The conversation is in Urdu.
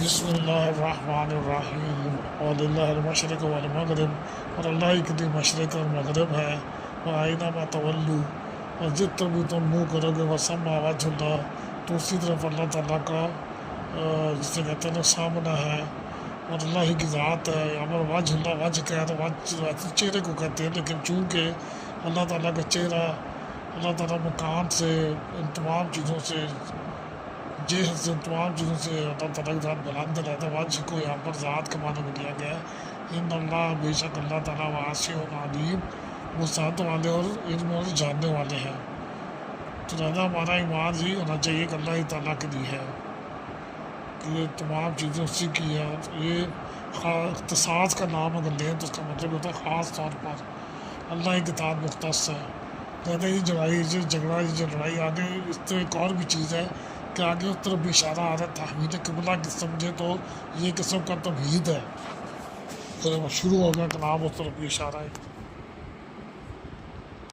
بسم اللہ الرحمن الرحیم وللہ المشرق والمغرب، اور اللہ کے لیے مشرق اور مغرب ہے۔ وَأَيْنَمَا تَوَلُّوا، اور جس طرف بھی تم منہ کرو گے، وَثَمَّ وَجْهُ اللَّهِ، تو اسی طرف اللہ تعالیٰ کا جسے کہتے ہیں نا سامنا ہے، اور اللہ ہی کی ذات ہے۔ امر وجہ اللہ، وجہ کیا ہے تو وجہ چہرے کو کہتے ہیں، لیکن چونکہ اللہ تعالیٰ کا چہرہ اللہ تعالیٰ مکان سے، ان تمام چیزوں سے، جہت سے، تمام چیزوں سے اللہ تعالیٰ کی ذات بلند رہتا ہے۔ وجہ کو یہاں پر ذات کے معنی میں لیا گیا ہے۔ ان اللہ، بے شک اللہ تعالیٰ واسع و علیم، وسعت والے اور علم اور جاننے والے ہیں۔ تو لہٰذا ہمارا ایمان ہی ہونا چاہیے کہ اللہ تعالیٰ کے لیے ہے، کہ یہ تمام چیزیں اسی کی ہیں۔ یہ اختصاص کا نام اگر لیں تو اس کا مطلب ہوتا ہے خاص طور پر اللہ ہی کے تحت مختص ہے۔ لہٰذا یہ لڑائی آگے اس طرح ایک اور بھی چیز ہے کہ آگے اس طرف بھی اشارہ آ رہا ہے تحمید قبلہ کی سمجھے تو یہ قسم کا تمہید ہے، تو شروع ہو گیا کلام اس طرف بھی اشارہ ہے۔